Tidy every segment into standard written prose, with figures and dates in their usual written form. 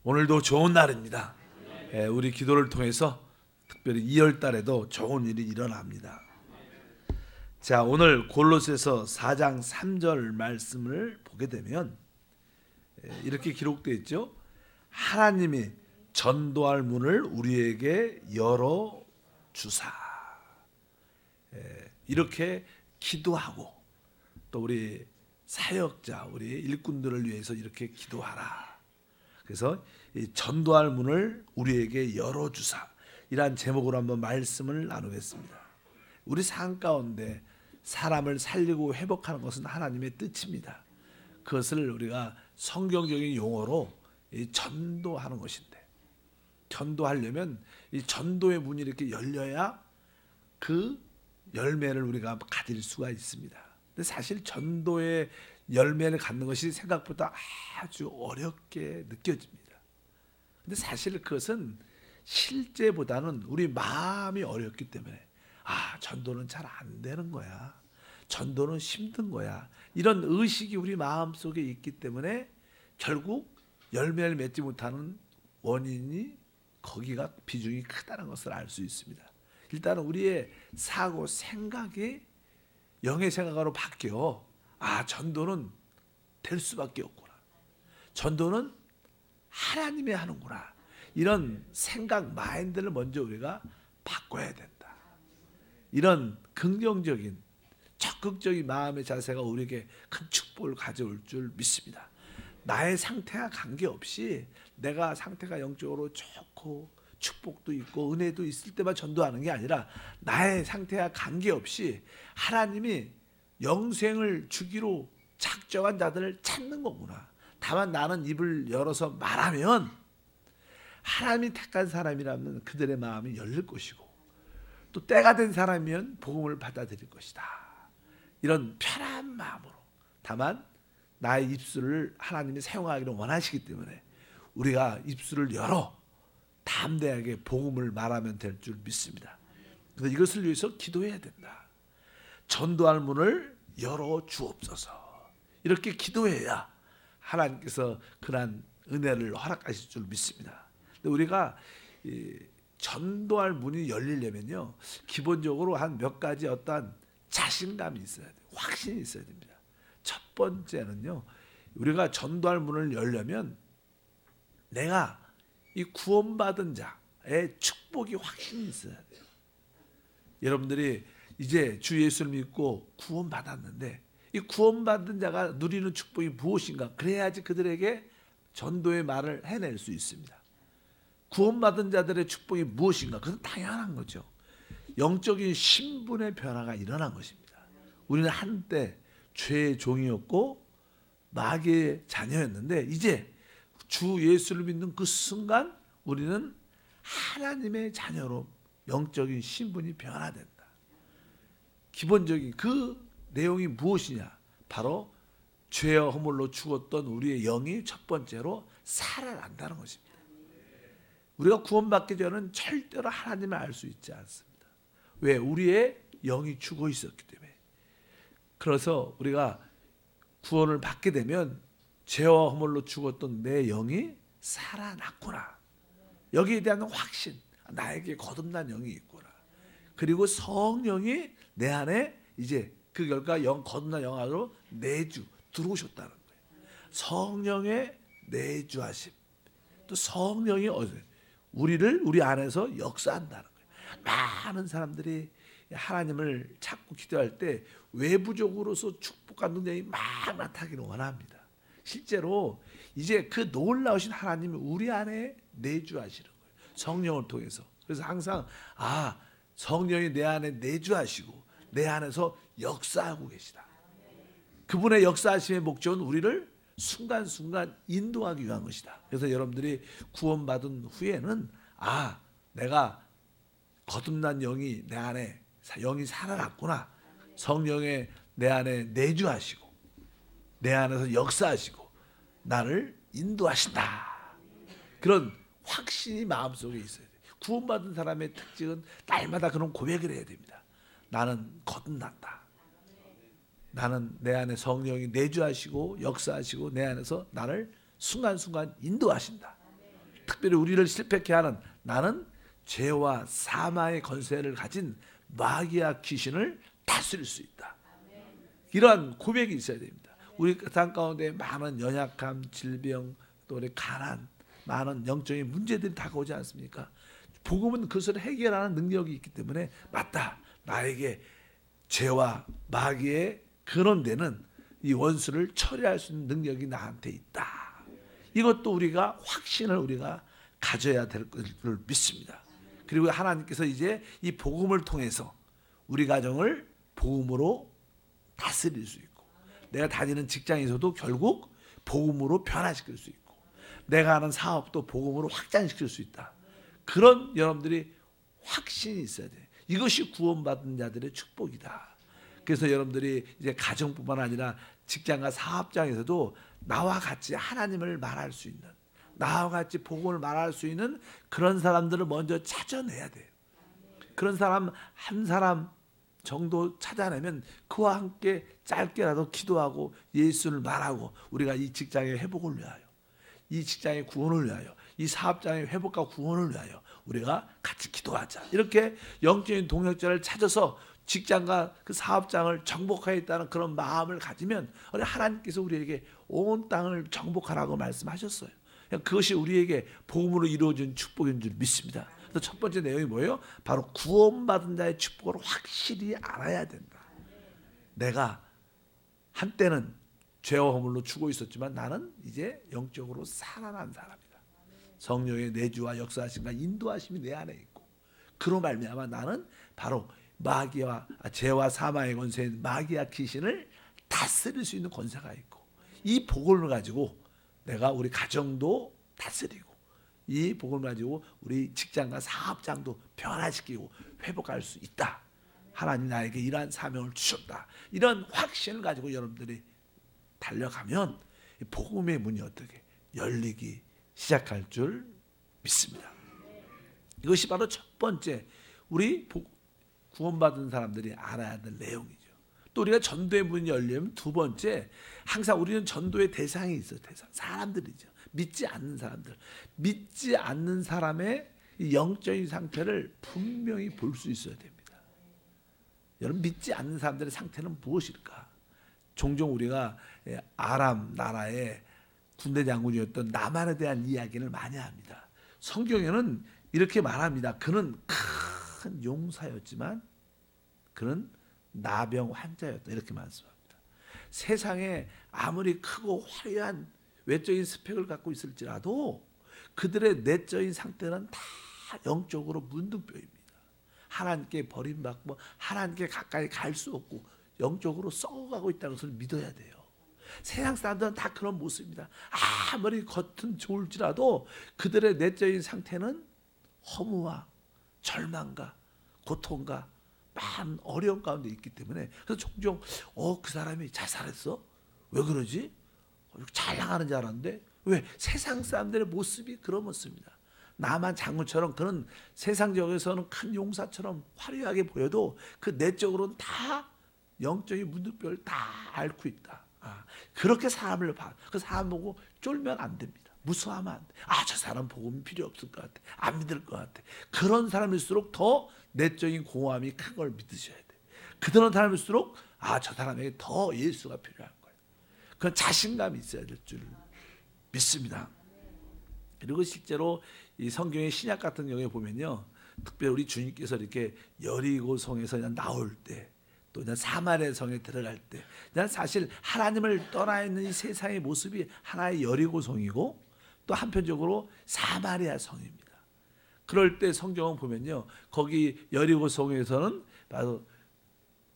오늘도 좋은 날입니다. 우리 기도를 통해서 특별히 2월 달에도 좋은 일이 일어납니다. 자, 오늘 골로새서 4장 3절 말씀을 보게 되면 이렇게 기록되어 있죠. 하나님이 전도할 문을 우리에게 열어주사. 이렇게 기도하고 또 우리 사역자, 우리 일꾼들을 위해서 이렇게 기도하라. 그래서 이 전도할 문을 우리에게 열어주사. 이러한 제목으로 한번 말씀을 나누겠습니다. 우리 삶 가운데 사람을 살리고 회복하는 것은 하나님의 뜻입니다. 그것을 우리가 성경적인 용어로 전도하는 것인데, 전도하려면 이 전도의 문이 이렇게 열려야 그 열매를 우리가 가질 수가 있습니다. 근데 사실 전도의 열매를 갖는 것이 생각보다 아주 어렵게 느껴집니다. 근데 사실 그것은 실제보다는 우리 마음이 어렵기 때문에 전도는 잘 안 되는 거야. 전도는 힘든 거야. 이런 의식이 우리 마음속에 있기 때문에 결국 열매를 맺지 못하는 원인이 거기가 비중이 크다는 것을 알 수 있습니다. 일단은 우리의 사고, 생각이 영의 생각으로 바뀌어 전도는 될 수밖에 없구나. 전도는 하나님이 하는구나. 이런 생각, 마인드를 먼저 우리가 바꿔야 된다. 이런 긍정적인, 적극적인 마음의 자세가 우리에게 큰 축복을 가져올 줄 믿습니다. 나의 상태와 관계없이 내가 상태가 영적으로 좋고 축복도 있고 은혜도 있을 때만 전도하는 게 아니라 나의 상태와 관계없이 하나님이 영생을 주기로 작정한 자들을 찾는 거구나. 다만 나는 입을 열어서 말하면 하나님이 택한 사람이라면 그들의 마음이 열릴 것이고 또 때가 된 사람이면 복음을 받아들일 것이다. 이런 편한 마음으로, 다만 나의 입술을 하나님이 사용하기를 원하시기 때문에 우리가 입술을 열어 담대하게 복음을 말하면 될 줄 믿습니다. 그래서 이것을 위해서 기도해야 된다. 전도할 문을 열어 주옵소서. 이렇게 기도해야 하나님께서 그러한 은혜를 허락하실 줄 믿습니다. 근데 우리가 전도할 문이 열리려면요, 기본적으로 한 몇 가지 어떠한 자신감이 있어야 돼요. 확신이 있어야 됩니다. 첫 번째는요, 우리가 전도할 문을 열려면 내가 이 구원받은 자의 축복이 확신이 있어야 돼요. 여러분들이 이제 주 예수를 믿고 구원받았는데 이 구원받은 자가 누리는 축복이 무엇인가? 그래야지 그들에게 전도의 말을 해낼 수 있습니다. 구원받은 자들의 축복이 무엇인가? 그건 당연한 거죠. 영적인 신분의 변화가 일어난 것입니다. 우리는 한때 죄의 종이었고 마귀의 자녀였는데 이제 주 예수를 믿는 그 순간 우리는 하나님의 자녀로 영적인 신분이 변화된다. 기본적인 그 내용이 무엇이냐? 바로 죄와 허물로 죽었던 우리의 영이 첫 번째로 살아난다는 것입니다. 우리가 구원받기 전에는 절대로 하나님을 알 수 있지 않습니다. 왜? 우리의 영이 죽어 있었기 때문에. 그래서 우리가 구원을 받게 되면 죄와 허물로 죽었던 내 영이 살아났구나. 여기에 대한 확신, 나에게 거듭난 영이 있구나. 그리고 성령이 내 안에 이제 그 결과 거듭난 영 안으로 내주 들어오셨다는 거예요. 성령의 내주하심. 또 성령이 우리 안에서 역사한다는 거예요. 많은 사람들이 하나님을 찾고 기도할 때 외부적으로서 축복과 능력이 막 나타나기를 원합니다. 실제로 이제 그 놀라우신 하나님이 우리 안에 내주하시는 거예요. 성령을 통해서. 그래서 항상 성령이 내 안에 내주하시고 내 안에서 역사하고 계시다. 그분의 역사하심의 목적은 우리를 순간순간 인도하기 위한 것이다. 그래서 여러분들이 구원받은 후에는 내가 거듭난 영이 내 안에 영이 살아났구나. 성령의 내 안에 내주하시고 내 안에서 역사하시고 나를 인도하신다. 그런 확신이 마음속에 있어야 돼요. 구원받은 사람의 특징은 날마다 그런 고백을 해야 됩니다. 나는 거듭났다. 나는 내 안에 성령이 내주하시고 역사하시고 내 안에서 나를 순간순간 인도하신다. 특별히 우리를 실패케 하는 나는 죄와 사망의 권세를 가진 마귀와 귀신을 다스릴 수 있다. 이러한 고백이 있어야 됩니다. 우리 삶 가운데 많은 연약함, 질병, 또 우리 가난, 많은 영적인 문제들이 다가오지 않습니까? 복음은 그것을 해결하는 능력이 있기 때문에 맞다. 나에게 죄와 마귀의 근원되는 이 원수를 처리할 수 있는 능력이 나한테 있다. 이것도 우리가 확신을 우리가 가져야 될 것을 믿습니다. 그리고 하나님께서 이제 이 복음을 통해서 우리 가정을 복음으로 다스릴 수 있고, 내가 다니는 직장에서도 결국 복음으로 변화시킬 수 있고, 내가 하는 사업도 복음으로 확장시킬 수 있다. 그런 여러분들이 확신이 있어야 돼. 이것이 구원받은 자들의 축복이다. 그래서 여러분들이 이제 가정뿐만 아니라 직장과 사업장에서도 나와 같이 하나님을 말할 수 있는, 나와 같이 복음을 말할 수 있는 그런 사람들을 먼저 찾아내야 돼요. 그런 사람 한 사람 정도 찾아내면 그와 함께 짧게라도 기도하고 예수를 말하고, 우리가 이 직장의 회복을 위하여, 이 직장의 구원을 위하여, 이 사업장의 회복과 구원을 위하여 우리가 같이 기도하자. 이렇게 영적인 동역자를 찾아서 직장과 그 사업장을 정복하겠다는 그런 마음을 가지면 하나님께서 우리에게 온 땅을 정복하라고 말씀하셨어요. 그것이 우리에게 복음으로 이루어진 축복인 줄 믿습니다. 그래서 첫 번째 내용이 뭐예요? 바로 구원받은 자의 축복을 확실히 알아야 된다. 내가 한때는 죄와 허물로 죽어 있었지만 나는 이제 영적으로 살아난 사람이다. 성령의 내주와 역사하심과 인도하심이 내 안에 있고, 그로 말미암아 나는 바로 마귀와 죄와 사망의 권세인 마귀와 귀신을 다스릴 수 있는 권세가 있고, 이 복음을 가지고 내가 우리 가정도 다스리고, 이 복음을 가지고 우리 직장과 사업장도 변화시키고 회복할 수 있다. 하나님 나에게 이러한 사명을 주셨다. 이런 확신을 가지고 여러분들이 달려가면 복음의 문이 어떻게 열리기 시작할 줄 믿습니다. 이것이 바로 첫 번째 우리 구원받은 사람들이 알아야 될 내용이죠. 또 우리가 전도의 문이 열리면 두 번째, 항상 우리는 전도의 대상이 있어요. 대상. 사람들이죠. 믿지 않는 사람들. 믿지 않는 사람의 영적인 상태를 분명히 볼 수 있어야 됩니다. 여러분, 믿지 않는 사람들의 상태는 무엇일까? 종종 우리가 아람 나라의 군대 장군이었던 나만에 대한 이야기를 많이 합니다. 성경에는 이렇게 말합니다. 그는 큰 용사였지만 그는 나병 환자였다. 이렇게 말씀합니다. 세상에 아무리 크고 화려한 외적인 스펙을 갖고 있을지라도 그들의 내적인 상태는 다 영적으로 문둥병입니다. 하나님께 버림받고 하나님께 가까이 갈 수 없고 영적으로 썩어가고 있다는 것을 믿어야 돼요. 세상 사람들은 다 그런 모습입니다. 아무리 겉은 좋을지라도 그들의 내적인 상태는 허무와 절망과 고통과 많은 어려움 가운데 있기 때문에, 그래서 종종 그 사람이 잘 살았어? 왜 그러지? 잘 나가는 줄 알았는데 왜? 세상 사람들의 모습이 그런 모습입니다. 나만 장군처럼 그는 세상적에서는 큰 용사처럼 화려하게 보여도 그 내적으로는 다 영적인 문둥병을 다 앓고 있다. 그렇게 사람을 봐. 그 사람 보고 쫄면 안 됩니다. 무서워하면 안 돼. 저 사람 복음 필요 없을 것 같아. 안 믿을 것 같아. 그런 사람일수록 더 내적인 공허함이 큰 걸 믿으셔야 돼. 그런 사람일수록 저 사람에게 더 예수가 필요한 거예요. 그런 자신감이 있어야 될 줄 믿습니다. 그리고 실제로 이 성경의 신약 같은 경우에 보면요, 특별히 우리 주님께서 이렇게 여리고성에서 나올 때, 또 사마리아 성에 들어갈 때, 사실 하나님을 떠나 있는 이 세상의 모습이 하나의 여리고성이고 또 한편적으로 사마리아 성입니다. 그럴 때 성경을 보면요, 거기 여리고성에서는 바로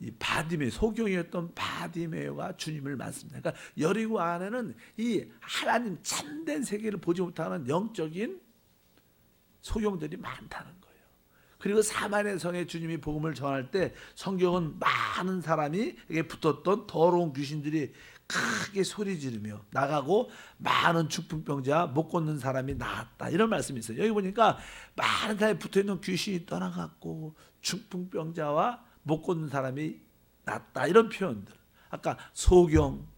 이 바디메, 소경이었던 바디메가 주님을 만납니다. 그러니까 여리고 안에는 이 하나님 참된 세계를 보지 못하는 영적인 소경들이 많다는 거예요. 그리고 사마리아 성에 주님이 복음을 전할 때 성경은 많은 사람이 에게 붙었던 더러운 귀신들이 크게 소리 지르며 나가고 많은 중풍병자, 못 걷는 사람이 나았다. 이런 말씀이 있어요. 여기 보니까 많은 사람이 붙어있는 귀신이 떠나갔고 중풍병자와 못 걷는 사람이 낫다. 이런 표현들. 아까 소경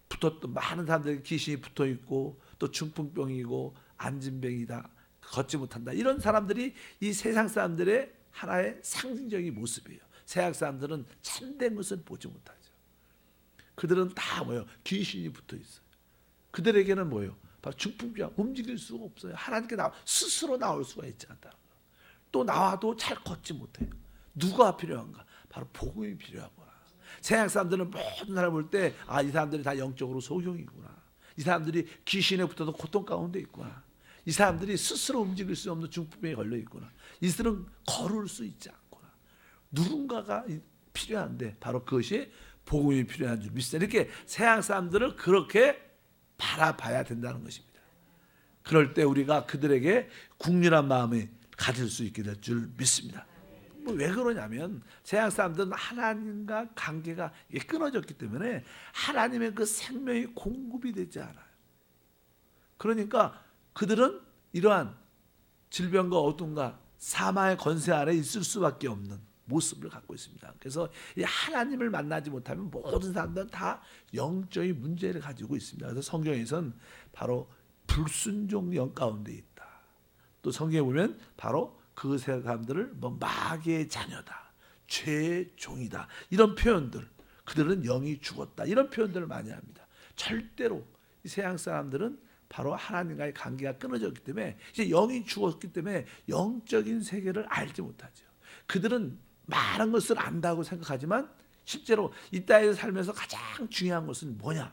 붙었던 많은 사람들에게 귀신이 붙어있고 또 중풍병이고 안진뱅이다, 걷지 못한다, 이런 사람들이 이 세상 사람들의 하나의 상징적인 모습이에요. 세상 사람들은 참된 것을 보지 못하죠. 그들은 다 뭐예요? 귀신이 붙어 있어요. 그들에게는 뭐예요? 바로 중풍병, 움직일 수가 없어요. 하나님께 스스로 나올 수가 있지 않다. 또 나와도 잘 걷지 못해요. 누가 필요한가? 바로 복음이 필요하구나. 세상 사람들은 모든 사람을 볼 때 이 사람들이 다 영적으로 소경이구나. 이 사람들이 귀신에 붙어서 고통 가운데 있구나. 이 사람들이 스스로 움직일 수 없는 중풍병에 걸려 있구나. 이들은 걸을 수 있지 않구나. 누군가가 필요한데 바로 그것이 복음이 필요한 줄 믿습니다. 이렇게 세상 사람들을 그렇게 바라봐야 된다는 것입니다. 그럴 때 우리가 그들에게 국률한 마음이 가질 수 있게 될 줄 믿습니다. 왜 그러냐면 세상 사람들은 하나님과 관계가 끊어졌기 때문에 하나님의 그 생명이 공급이 되지 않아요. 그러니까 그들은 이러한 질병과 어둠과 사망의 권세 아래 있을 수밖에 없는 모습을 갖고 있습니다. 그래서 이 하나님을 만나지 못하면 모든 사람들은 다 영적인 문제를 가지고 있습니다. 그래서 성경에서는 바로 불순종 영 가운데 있다. 또 성경에 보면 바로 그 사람들을 마귀의 자녀다, 죄의 종이다, 이런 표현들, 그들은 영이 죽었다, 이런 표현들을 많이 합니다. 절대로 이 세상 사람들은 바로 하나님과의 관계가 끊어졌기 때문에 이제 영이 죽었기 때문에 영적인 세계를 알지 못하죠. 그들은 많은 것을 안다고 생각하지만 실제로 이 땅에서 살면서 가장 중요한 것은 뭐냐?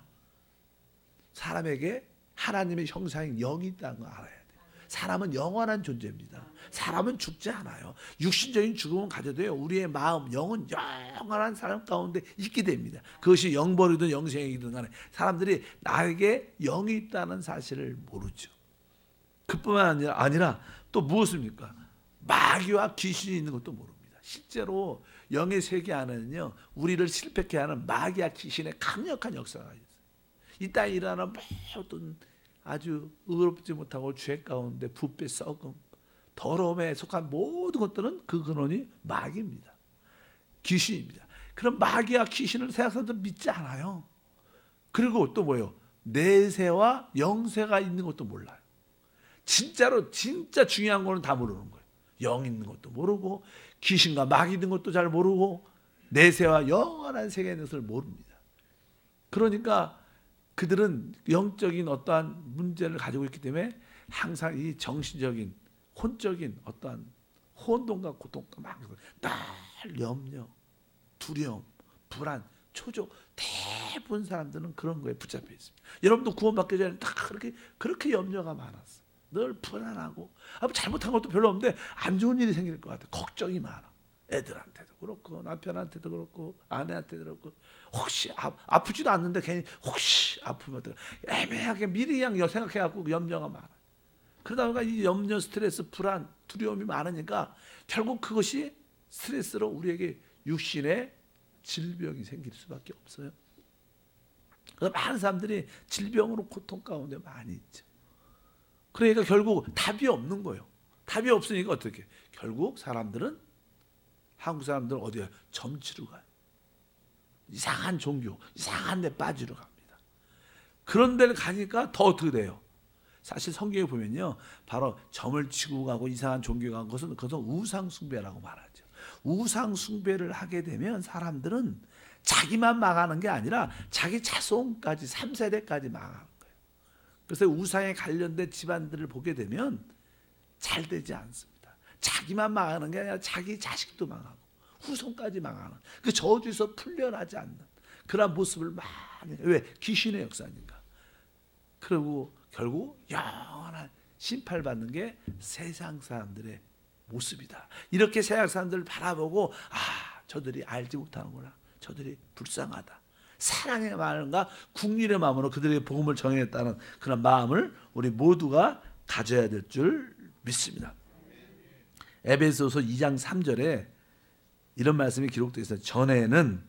사람에게 하나님의 형상인 영이 있다는 걸 알아야 돼요. 사람은 영원한 존재입니다. 사람은 죽지 않아요. 육신적인 죽음은 가져도요, 우리의 마음, 영은 영원한 사람 가운데 있게 됩니다. 그것이 영벌이든 영생이든 간에 사람들이 나에게 영이 있다는 사실을 모르죠. 그뿐만 아니라 또 무엇입니까? 마귀와 귀신이 있는 것도 모릅니다. 실제로 영의 세계 안에는요, 우리를 실패케 하는 마귀와 귀신의 강력한 역사가 있어요. 이 땅에 일어나는 모든 아주 의롭지 못하고 죄 가운데 부패, 썩음, 더러움에 속한 모든 것들은 그 근원이 마귀입니다. 귀신입니다. 그럼 마귀와 귀신을 세상 사람들은 믿지 않아요. 그리고 또 뭐예요? 내세와 영세가 있는 것도 몰라요. 진짜로 진짜 중요한 거는 다 모르는 거예요. 영 있는 것도 모르고 귀신과 마귀 있는 것도 잘 모르고 내세와 영원한 세계에 있는 것을 모릅니다. 그러니까 그들은 영적인 어떠한 문제를 가지고 있기 때문에 항상 이 정신적인 혼적인 어떠한 혼돈과 고통과 늘 염려, 두려움, 불안, 초조, 대부분 사람들은 그런 거에 붙잡혀 있습니다. 여러분도 구원받기 전에 다 그렇게 염려가 많았어. 늘 불안하고 잘못한 것도 별로 없는데 안 좋은 일이 생길 것 같아. 걱정이 많아. 애들한테도 그렇고 남편한테도 그렇고 아내한테도 그렇고 혹시 아프지도 않는데 괜히 혹시 아프면 어떡해. 애매하게 미리 그냥 생각해갖고 염려가 많아. 그러다 보니까 이 염려, 스트레스, 불안, 두려움이 많으니까 결국 그것이 스트레스로 우리에게 육신의 질병이 생길 수밖에 없어요. 그래서 많은 사람들이 질병으로 고통 가운데 많이 있죠. 그러니까 결국 답이 없는 거예요. 답이 없으니까 어떻게? 결국 사람들은, 한국 사람들은 어디에 점치러 가요. 이상한 종교, 이상한 데 빠지러 갑니다. 그런 데를 가니까 더 어떻게 돼요? 사실 성경에 보면요, 바로 점을 치고 가고 이상한 종교 가는 것은 그것은 우상 숭배라고 말하죠. 우상 숭배를 하게 되면 사람들은 자기만 망하는 게 아니라 자기 자손까지 3세대까지 망하는 거예요. 그래서 우상에 관련된 집안들을 보게 되면 잘 되지 않습니다. 자기만 망하는 게 아니라 자기 자식도 망하고 후손까지 망하는, 그 저주에서 풀려나지 않는 그런 모습을 많이, 왜? 귀신의 역사니까. 그리고 결국 영원한 심판받는 게 세상 사람들의 모습이다. 이렇게 세상 사람들을 바라보고 저들이 알지 못하는구나. 저들이 불쌍하다. 사랑의 마음과 국률의 마음으로 그들에게 복음을 전했다는 그런 마음을 우리 모두가 가져야 될 줄 믿습니다. 에베소서 2장 3절에 이런 말씀이 기록되어 있어요. 전에는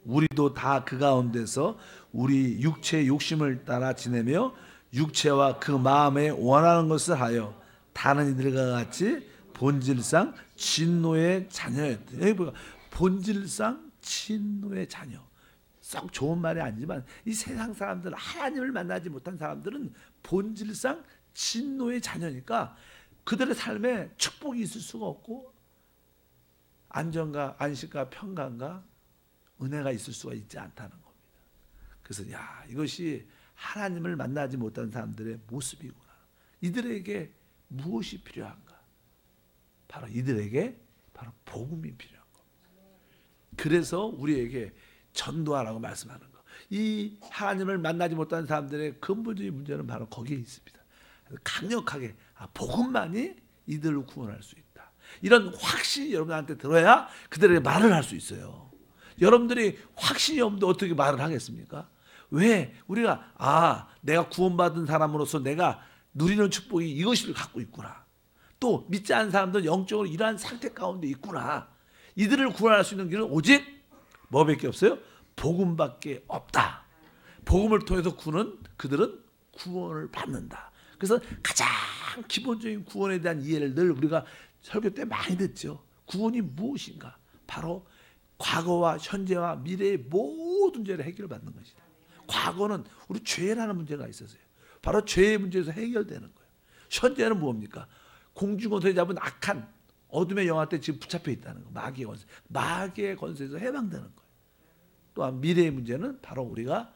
우리도 다 그 가운데서 우리 육체의 욕심을 따라 지내며 육체와 그 마음에 원하는 것을 하여 다른 이들과 같이 본질상 진노의 자녀였다. 여기 보니까 본질상 진노의 자녀. 썩 좋은 말이 아니지만 이 세상 사람들, 하나님을 만나지 못한 사람들은 본질상 진노의 자녀니까 그들의 삶에 축복이 있을 수가 없고 안정과 안식과 평강과 은혜가 있을 수가 있지 않다는 겁니다. 그래서 이것이 하나님을 만나지 못한 사람들의 모습이구나. 이들에게 무엇이 필요한가? 바로 이들에게 바로 복음이 필요한 겁니다. 그래서 우리에게 전도하라고 말씀하는 거. 이 하나님을 만나지 못한 사람들의 근본적인 문제는 바로 거기에 있습니다. 강력하게 복음만이 이들을 구원할 수 있다. 이런 확신이 여러분한테 들어야 그들에게 말을 할 수 있어요. 여러분들이 확신이 없는데 어떻게 말을 하겠습니까? 왜? 우리가 내가 구원받은 사람으로서 내가 누리는 축복이 이것을 갖고 있구나. 또 믿지 않은 사람들은 영적으로 이러한 상태 가운데 있구나. 이들을 구원할 수 있는 길은 오직 뭐밖에 없어요? 복음밖에 없다. 복음을 통해서 그들은 구원을 받는다. 그래서 가장 기본적인 구원에 대한 이해를 늘 우리가 설교 때 많이 듣죠. 구원이 무엇인가? 바로 과거와 현재와 미래의 모든 죄를 해결받는 것이다. 과거는 우리 죄라는 문제가 있었어요. 바로 죄의 문제에서 해결되는 거예요. 현재는 뭡니까? 공중권세에 잡은 악한 어둠의 영화 때 지금 붙잡혀 있다는 거. 마귀의 권세. 마귀의 권세에서 해방되는 거예요. 또한 미래의 문제는 바로 우리가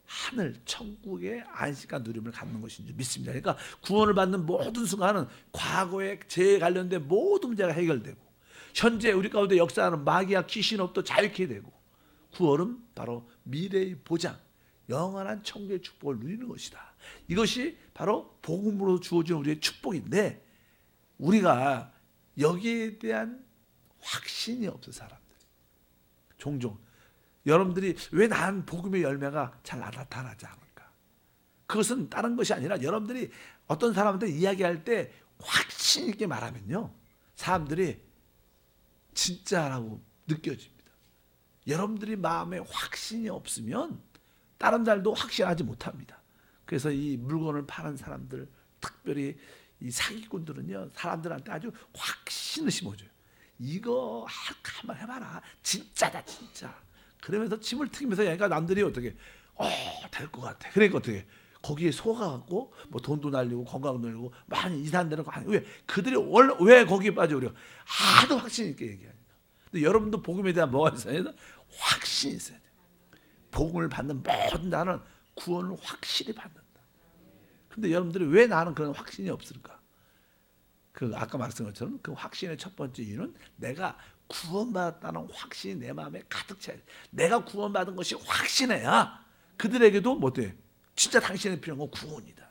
하늘 천국의 안식과 누림을 갖는 것인 줄 믿습니다. 그러니까 구원을 받는 모든 순간은 과거의 죄에 관련된 모든 문제가 해결되고 현재 우리 가운데 역사하는 마귀와 귀신업도 자유케 되고 구원은 바로 미래의 보장, 영원한 천국의 축복을 누리는 것이다. 이것이 바로 복음으로 주어진 우리의 축복인데 우리가 여기에 대한 확신이 없어 사람들. 종종 여러분들이 왜 난 복음의 열매가 잘 나타나지 않을까? 그것은 다른 것이 아니라 여러분들이 어떤 사람한테 이야기할 때 확신 있게 말하면요. 사람들이 진짜라고 느껴집니다. 여러분들이 마음에 확신이 없으면 다른 자들도 확신하지 못합니다. 그래서 이 물건을 파는 사람들, 특별히 이 사기꾼들은요. 사람들한테 아주 확신을 심어줘요. 이거 한번 해봐라. 진짜다 진짜. 그러면서 침을 튀기면서 얘가 남들이 어떻게 될 것 같아. 그러니까 어떻게 거기에 속아갖고 뭐 돈도 날리고 건강도 날리고 많이 이상한 데는 왜 그들이 원래 왜 거기에 빠져버려? 하도 확신 있게 얘기하니까. 근데 여러분도 복음에 대한 뭐가 있어야 돼? 확신이 있어야 돼. 복음을 받는 모든 나는 구원을 확실히 받는다. 근데 여러분들이 왜 나는 그런 확신이 없을까? 아까 말씀한 것처럼 그 확신의 첫 번째 이유는 내가 구원받았다는 확신이 내 마음에 가득 차야 돼. 내가 구원받은 것이 확신해야 그들에게도 뭐돼? 진짜 당신에 필요한 건 구원이다.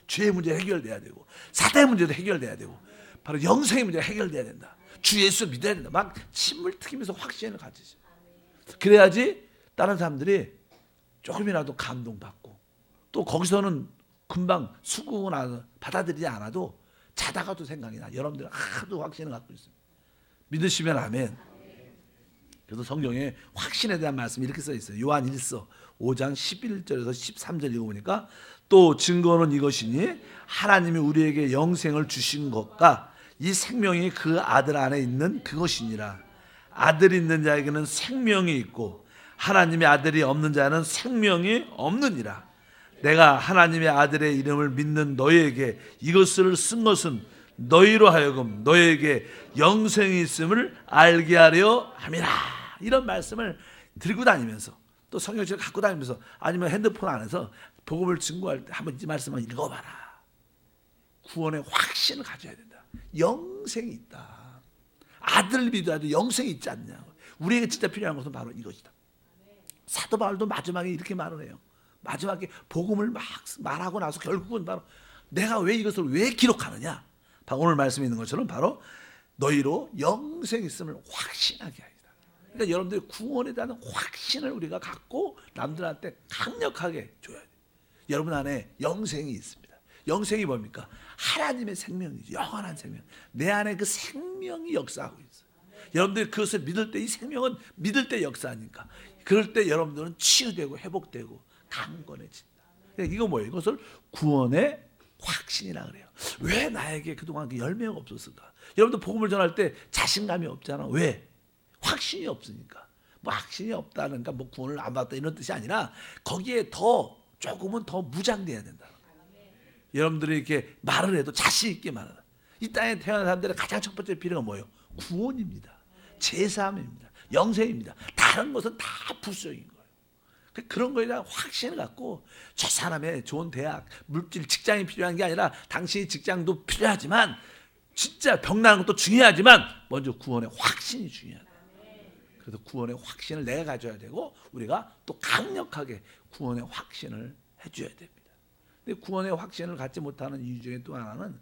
죄의 문제 해결돼야 되고 사대의 문제도 해결돼야 되고 바로 영생의 문제가 해결돼야 된다. 주 예수 믿어야 된다. 막 침을 튀기면서 확신을 가지죠. 그래야지 다른 사람들이 조금이라도 감동받고 또 거기서는 금방 수긍을 받아들이지 않아도 자다가도 생각이 나. 여러분들은 하도 확신을 갖고 있습니다. 믿으시면 아멘. 그래서 성경에 확신에 대한 말씀이 이렇게 써 있어요. 요한 1서 5장 11절에서 13절 읽어보니까 또 증거는 이것이니 하나님이 우리에게 영생을 주신 것과 이 생명이 그 아들 안에 있는 그것이니라. 아들이 있는 자에게는 생명이 있고 하나님의 아들이 없는 자는 생명이 없느니라. 내가 하나님의 아들의 이름을 믿는 너희에게 이것을 쓴 것은 너희로 하여금 너희에게 영생이 있음을 알게 하려 함이라. 이런 말씀을 들고 다니면서 또 성경책을 갖고 다니면서 아니면 핸드폰 안에서 복음을 증거할 때 한번 이 말씀을 읽어봐라. 구원의 확신을 가져야 된다. 영생이 있다. 아들을 믿어야도 영생이 있지 않냐. 우리에게 진짜 필요한 것은 바로 이것이다. 사도 바울도 마지막에 이렇게 말을 해요. 마지막에 복음을 막 말하고 나서 결국은 바로 내가 왜 이것을 왜 기록하느냐. 오늘 말씀에 있는 것처럼 바로 너희로 영생이 있음을 확신하게 하리라. 그러니까 여러분들이 구원에 대한 확신을 우리가 갖고 남들한테 강력하게 줘야 돼요. 여러분 안에 영생이 있습니다. 영생이 뭡니까? 하나님의 생명이죠. 영원한 생명. 내 안에 그 생명이 역사하고 있어요. 여러분들이 그것을 믿을 때 이 생명은 믿을 때 역사하니까 그럴 때 여러분들은 치유되고 회복되고 강건해진다. 그러니까 이거 뭐예요? 이것을 구원의 확신이라 그래요. 왜 나에게 그동안 그 열매가 없었을까? 여러분들 복음을 전할 때 자신감이 없잖아. 왜? 확신이 없으니까. 뭐 확신이 없다는가 뭐 구원을 안 받았다 이런 뜻이 아니라 거기에 더 조금은 더 무장돼야 된다. 여러분들이 이렇게 말을 해도 자신 있게 말하라. 이 땅에 태어난 사람들의 가장 첫 번째 필요가 뭐예요? 구원입니다. 제사함입니다. 영생입니다. 다른 것은 다 부수적인 거예요. 그런 거에 대한 확신을 갖고 저 사람의 좋은 대학, 물질, 직장이 필요한 게 아니라 당신의 직장도 필요하지만 진짜 병나는 것도 중요하지만 먼저 구원의 확신이 중요하다. 그래서 구원의 확신을 내가 가져야 되고 우리가 또 강력하게 구원의 확신을 해줘야 됩니다. 근데 구원의 확신을 갖지 못하는 이유 중에 또 하나는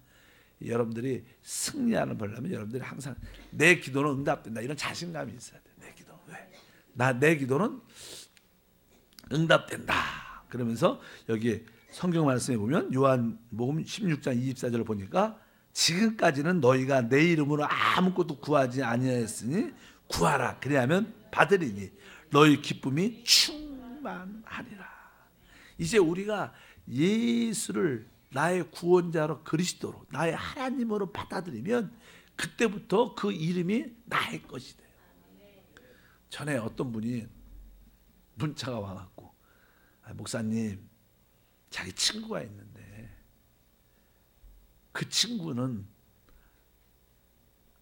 여러분들이 승리하는 벌려면 여러분들이 항상 내 기도는 응답된다 이런 자신감이 있어야 돼요. 내 기도 왜? 내 기도는 응답된다. 그러면서 여기 성경 말씀에 보면 요한복음 16장 24절을 보니까 지금까지는 너희가 내 이름으로 아무것도 구하지 아니하였으니 구하라 그리하면 받으리니 너희 기쁨이 충만하리라. 이제 우리가 예수를 나의 구원자로 그리스도로 나의 하나님으로 받아들이면 그때부터 그 이름이 나의 것이 돼요. 전에 어떤 분이 문자가 와갖고 목사님 자기 친구가 있는데 그 친구는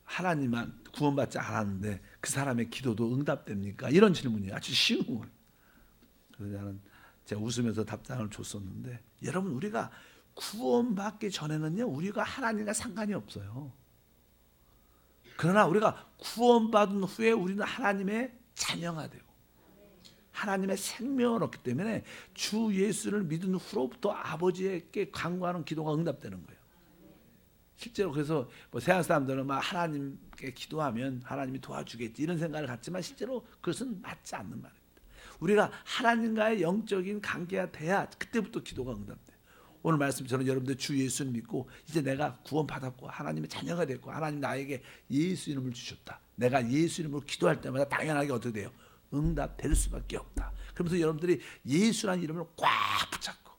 하나님만 구원받지 않았는데 그 사람의 기도도 응답됩니까? 이런 질문이 아주 쉬운 거예요. 그래서 나는 제가 웃으면서 답장을 줬었는데 여러분 우리가 구원받기 전에는요 우리가 하나님과 상관이 없어요. 그러나 우리가 구원받은 후에 우리는 하나님의 자녀가 되고 하나님의 생명을 얻기 때문에 주 예수를 믿은 후로부터 아버지에게 간구하는 기도가 응답되는 거예요. 실제로 그래서 뭐 세상 사람들은 막 하나님께 기도하면 하나님이 도와주겠지 이런 생각을 갖지만 실제로 그것은 맞지 않는 말입니다. 우리가 하나님과의 영적인 관계가 돼야 그때부터 기도가 응답돼요. 오늘 말씀처럼 여러분들 주 예수를 믿고 이제 내가 구원받았고 하나님의 자녀가 됐고 하나님 나에게 예수 이름을 주셨다. 내가 예수 이름으로 기도할 때마다 당연하게 어떻게 돼요? 응답될 수밖에 없다. 그러면서 여러분들이 예수라는 이름을 꽉 붙잡고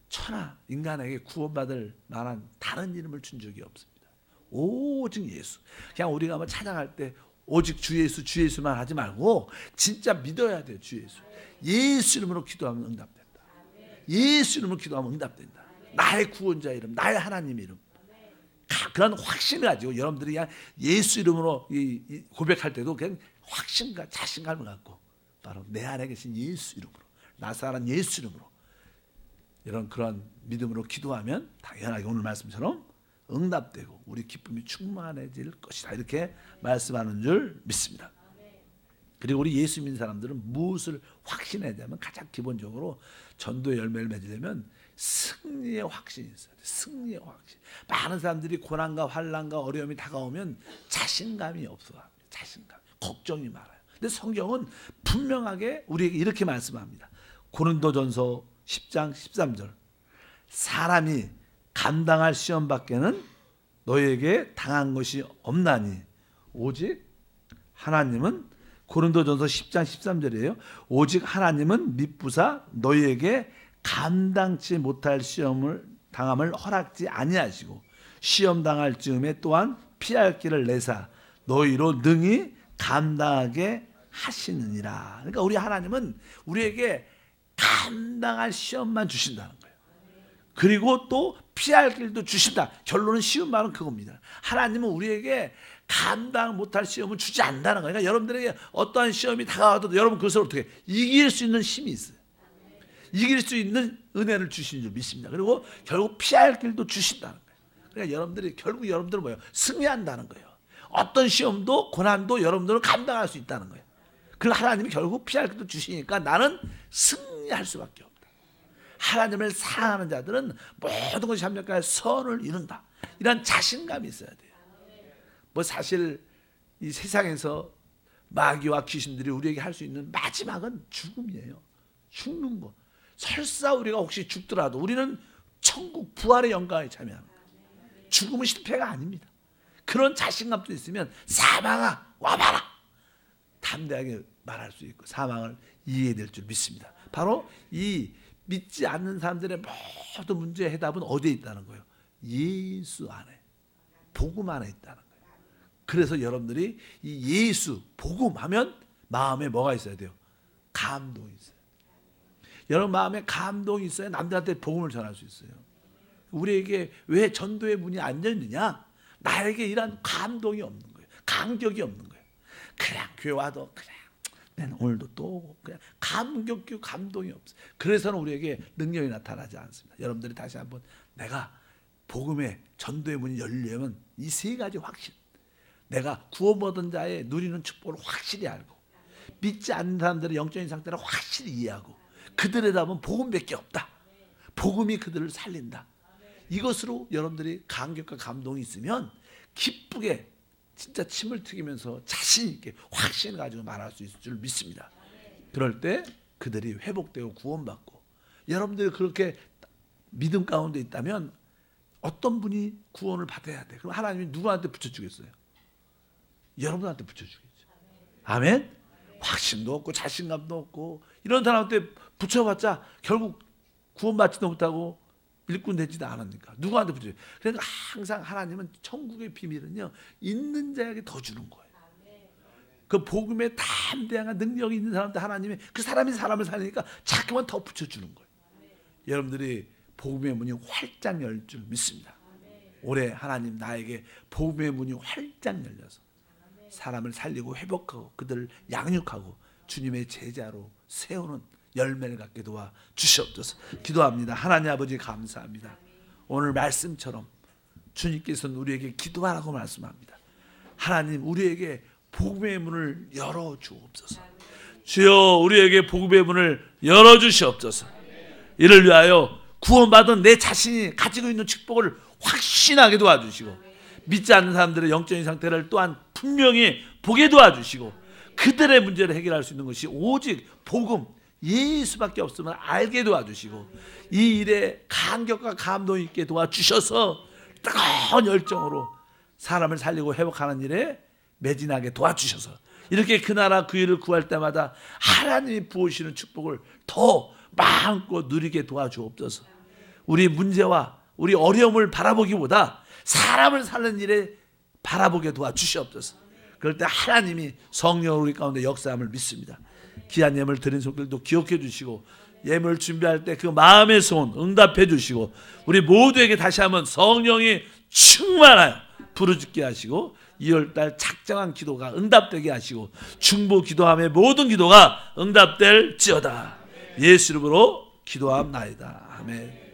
천하 인간에게 구원받을 만한 다른 이름을 준 적이 없습니다. 오직 예수. 그냥 우리가 뭐 찬양할 때 오직 주 예수 주 예수만 하지 말고 진짜 믿어야 돼요. 주 예수. 예수 이름으로 기도하면 응답된다. 예수 이름으로 기도하면 응답된다. 나의 구원자 이름, 나의 하나님 이름. 그런 확신을 가지고 여러분들이 그냥 예수 이름으로 고백할 때도 그냥 확신과 자신감을 갖고 바로 내 안에 계신 예수 이름으로 나사란 예수 이름으로 이런 그런 믿음으로 기도하면 당연하게 오늘 말씀처럼 응답되고 우리 기쁨이 충만해질 것이다 이렇게 말씀하는 줄 믿습니다. 그리고 우리 예수 믿는 사람들은 무엇을 확신해야 되면 가장 기본적으로 전도의 열매를 맺으려면 승리의 확신이 있어야 돼요. 승리의 확신. 많은 사람들이 고난과 환난과 어려움이 다가오면 자신감이 없어합니다. 자신감, 걱정이 많아요. 근데 성경은 분명하게 우리에게 이렇게 말씀합니다. 고린도전서 10장 13절 사람이 감당할 시험 밖에는 너희에게 당한 것이 없나니 오직 하나님은 고린도전서 10장 13절이에요. 오직 하나님은 미쁘사 너희에게 감당치 못할 시험을 당함을 허락지 아니하시고 시험 당할 즈음에 또한 피할 길을 내사 너희로 능히 감당하게 하시느니라. 그러니까 우리 하나님은 우리에게 감당할 시험만 주신다는 거예요. 그리고 또 피할 길도 주신다. 결론은 쉬운 말은 그겁니다. 하나님은 우리에게 감당 못할 시험을 주지 않는다는 거예요. 그러니까 여러분들에게 어떠한 시험이 다가와도 여러분 그것을 어떻게 이길 수 있는 힘이 있어요. 이길 수 있는 은혜를 주시는 줄 믿습니다. 그리고 결국 피할 길도 주신다는 거예요. 그러니까 여러분들이 결국 여러분들은 뭐예요? 승리한다는 거예요. 어떤 시험도 고난도 여러분들은 감당할 수 있다는 거예요. 그리고 하나님이 결국 피할 길도 주시니까 나는 승리할 수밖에 없다. 하나님을 사랑하는 자들은 모든 것이 합력하여 선을 이룬다. 이런 자신감이 있어야 돼요. 뭐 사실 이 세상에서 마귀와 귀신들이 우리에게 할 수 있는 마지막은 죽음이에요. 죽는 거. 설사 우리가 혹시 죽더라도 우리는 천국 부활의 영광에 참여합니다. 죽음은 실패가 아닙니다. 그런 자신감도 있으면 사망아 와봐라. 담대하게 말할 수 있고 사망을 이해될 줄 믿습니다. 바로 이 믿지 않는 사람들의 모든 문제의 해답은 어디에 있다는 거예요? 예수 안에, 복음 안에 있다는 거예요. 그래서 여러분들이 이 예수, 복음 하면 마음에 뭐가 있어야 돼요? 감동이 있어요. 여러분 마음에 감동이 있어야 남들한테 복음을 전할 수 있어요. 우리에게 왜 전도의 문이 안 열리냐? 나에게 이런 감동이 없는 거예요. 감격이 없는 거예요. 그냥 교회 와도 그냥 난 오늘도 또 오고 그냥 감격이 감동이 없어요. 그래서는 우리에게 능력이 나타나지 않습니다. 여러분들이 다시 한번 내가 복음의 전도의 문이 열리려면 이 세 가지 확신, 내가 구원받은 자의 누리는 축복을 확실히 알고 믿지 않는 사람들의 영적인 상태를 확실히 이해하고 그들에 담은 복음밖에 없다. 복음이 그들을 살린다. 이것으로 여러분들이 감격과 감동이 있으면 기쁘게 진짜 침을 튀기면서 자신 있게 확신을 가지고 말할 수 있을 줄 믿습니다. 그럴 때 그들이 회복되고 구원받고, 여러분들이 그렇게 믿음 가운데 있다면 어떤 분이 구원을 받아야 돼? 그럼 하나님이 누구한테 붙여주겠어요? 여러분한테 붙여주겠죠. 아멘? 확신도 없고 자신감도 없고 이런 사람한테 붙여봤자 결국 구원받지도 못하고 일꾼 되지도 않으니까 누구한테 붙여요? 그러니까 항상 하나님은 천국의 비밀은요, 있는 자에게 더 주는 거예요. 그 복음에 담대한 능력이 있는 사람한테 하나님이 그 사람이 사람을 살리니까 자꾸만 더 붙여주는 거예요. 여러분들이 복음의 문이 활짝 열 줄 믿습니다. 올해 하나님 나에게 복음의 문이 활짝 열려서 사람을 살리고 회복하고 그들을 양육하고 주님의 제자로 세우는 열매를 갖게 도와 주시옵소서. 기도합니다. 하나님 아버지 감사합니다. 오늘 말씀처럼 주님께서는 우리에게 기도하라고 말씀합니다. 하나님 우리에게 복음의 문을 열어 주옵소서. 주여 우리에게 복음의 문을 열어 주시옵소서. 이를 위하여 구원받은 내 자신이 가지고 있는 축복을 확신하게 도와주시고 믿지 않는 사람들의 영적인 상태를 또한 분명히 보게 도와주시고 그들의 문제를 해결할 수 있는 것이 오직 복음 예수밖에 없음을 알게 도와주시고 이 일에 감격과 감동 있게 도와주셔서 뜨거운 열정으로 사람을 살리고 회복하는 일에 매진하게 도와주셔서 이렇게 그 나라 그 일을 구할 때마다 하나님이 부으시는 축복을 더 마음껏 누리게 도와주옵소서. 우리 문제와 우리 어려움을 바라보기보다 사람을 살리는 일에 바라보게 도와주시옵소서. 그럴 때 하나님이 성령으로 우리 가운데 역사함을 믿습니다. 귀한 예물 드린 속들도 기억해 주시고 예물 준비할 때 그 마음의 소원 응답해 주시고 우리 모두에게 다시 한번 성령이 충만하여 부르짖게 하시고 2월달 작정한 기도가 응답되게 하시고 중보 기도함의 모든 기도가 응답될지어다. 예수 이름으로 기도함나이다. 아멘.